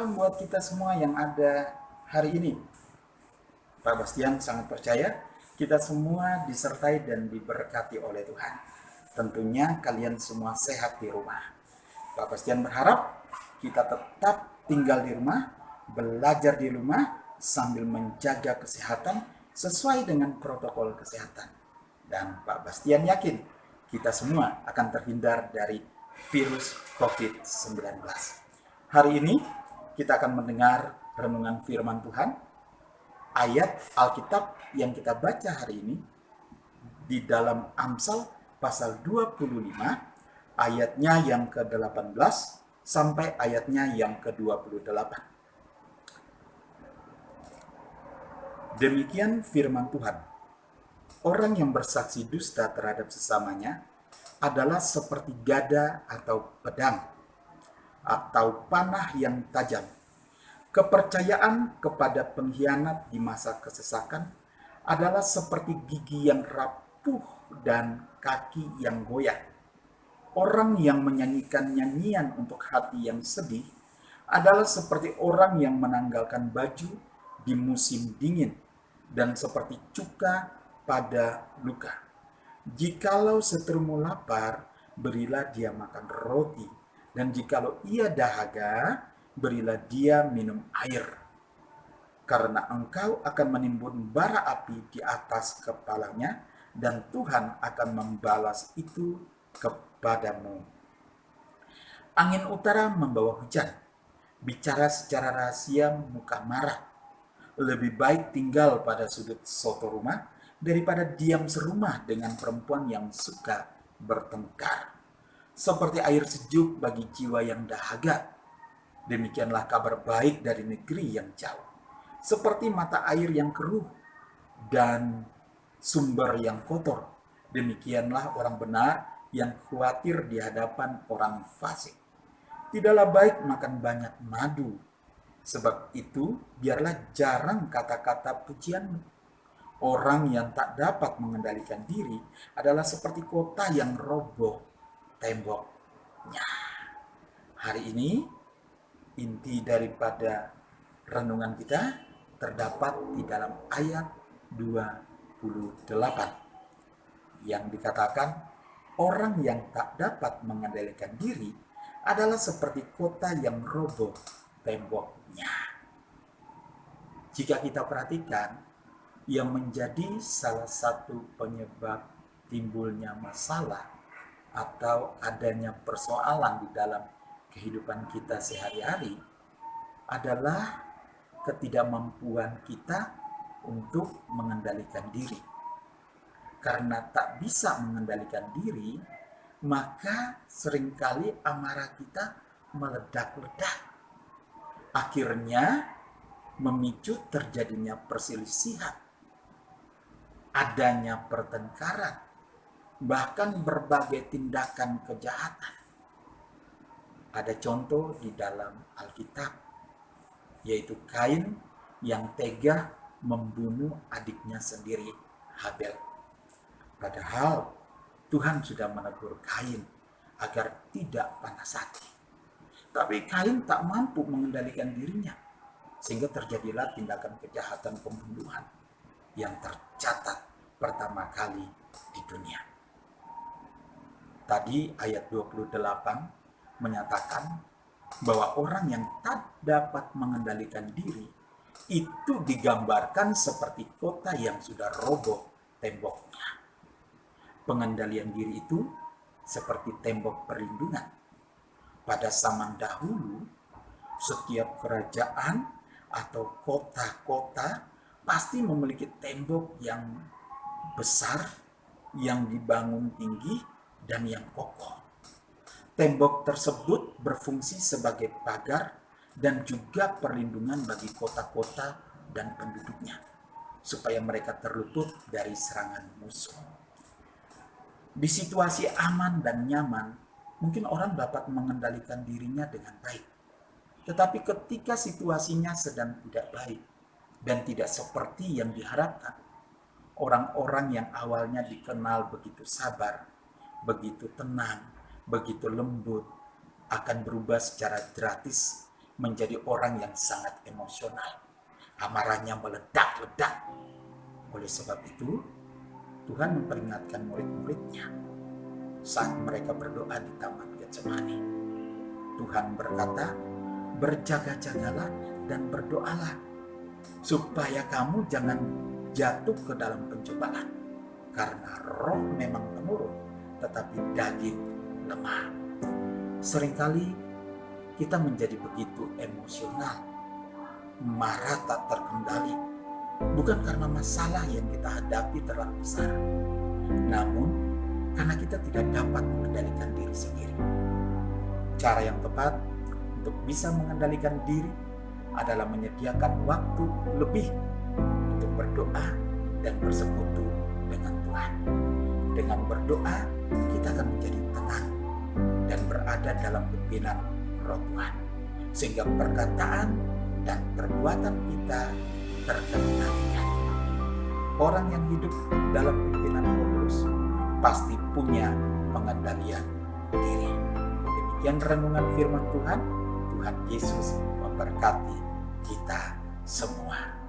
salam buat kita semua yang ada hari ini. Pak Bastian sangat percaya kita semua disertai dan diberkati oleh Tuhan. Tentunya kalian semua sehat di rumah. Pak Bastian berharap kita tetap tinggal di rumah, belajar di rumah, sambil menjaga kesehatan sesuai dengan protokol kesehatan. Dan Pak Bastian yakin kita semua akan terhindar dari virus COVID-19. Hari ini kita akan mendengar renungan firman Tuhan. Ayat Alkitab yang kita baca hari ini di dalam Amsal pasal 25, ayatnya yang ke-18 sampai ayatnya yang ke-28. Demikian firman Tuhan. Orang yang bersaksi dusta terhadap sesamanya adalah seperti gada atau pedang, atau panah yang tajam. Kepercayaan kepada pengkhianat di masa kesesakan adalah seperti gigi yang rapuh dan kaki yang goyah. Orang yang menyanyikan nyanyian untuk hati yang sedih adalah seperti orang yang menanggalkan baju di musim dingin dan seperti cuka pada luka. Jikalau seterumu lapar, berilah dia makan roti, dan jikalau ia dahaga, berilah dia minum air. Karena engkau akan menimbun bara api di atas kepalanya, dan Tuhan akan membalas itu kepadamu. Angin utara membawa hujan, bicara secara rahasia muka marah. Lebih baik tinggal pada sudut soto rumah daripada diam serumah dengan perempuan yang suka bertengkar. Seperti air sejuk bagi jiwa yang dahaga, demikianlah kabar baik dari negeri yang jauh. Seperti mata air yang keruh dan sumber yang kotor, demikianlah orang benar yang khawatir di hadapan orang fasik. Tidaklah baik makan banyak madu, sebab itu biarlah jarang kata-kata pujianmu. Orang yang tak dapat mengendalikan diri adalah seperti kota yang roboh temboknya. Hari ini inti daripada renungan kita terdapat di dalam ayat 28 yang dikatakan orang yang tak dapat mengendalikan diri adalah seperti kota yang roboh temboknya. Jika kita perhatikan, yang menjadi salah satu penyebab timbulnya masalah atau adanya persoalan di dalam kehidupan kita sehari-hari adalah ketidakmampuan kita untuk mengendalikan diri. Karena tak bisa mengendalikan diri, maka seringkali amarah kita meledak-ledak. Akhirnya memicu terjadinya perselisihan, adanya pertengkaran, bahkan berbagai tindakan kejahatan. Ada contoh di dalam Alkitab, yaitu Kain yang tega membunuh adiknya sendiri, Habel. Padahal Tuhan sudah menegur Kain agar tidak panas hati. Tapi Kain tak mampu mengendalikan dirinya, sehingga terjadilah tindakan kejahatan pembunuhan yang tercatat pertama kali di dunia. Tadi ayat 28 menyatakan bahwa orang yang tak dapat mengendalikan diri itu digambarkan seperti kota yang sudah roboh temboknya. Pengendalian diri itu seperti tembok perlindungan. Pada zaman dahulu, setiap kerajaan atau kota-kota pasti memiliki tembok yang besar, yang dibangun tinggi, dan yang kokoh. Tembok tersebut berfungsi sebagai pagar dan juga perlindungan bagi kota-kota dan penduduknya, supaya mereka terluput dari serangan musuh. Di situasi aman dan nyaman, mungkin orang dapat mengendalikan dirinya dengan baik. Tetapi ketika situasinya sedang tidak baik dan tidak seperti yang diharapkan, orang-orang yang awalnya dikenal begitu sabar, begitu tenang, begitu lembut, akan berubah secara drastis menjadi orang yang sangat emosional. Amarahnya meledak-ledak. Oleh sebab itu, Tuhan memperingatkan murid-muridnya saat mereka berdoa di Taman Getsemani. Tuhan berkata, berjaga-jagalah dan berdoalah, supaya kamu jangan jatuh ke dalam pencobaan. Karena roh memang penurut, tetapi daging lemah. Seringkali kita menjadi begitu emosional, marah tak terkendali, bukan karena masalah yang kita hadapi terlalu besar, namun karena kita tidak dapat mengendalikan diri sendiri. Cara yang tepat untuk bisa mengendalikan diri adalah menyediakan waktu lebih untuk berdoa dan bersekutu dengan Tuhan. Dengan berdoa, kita akan menjadi tenang dan berada dalam pimpinan Roh Tuhan, sehingga perkataan dan perbuatan kita terkendalikan. Orang yang hidup dalam pimpinan Roh Kudus pasti punya pengendalian diri. Demikian renungan firman Tuhan. Tuhan Yesus memberkati kita semua.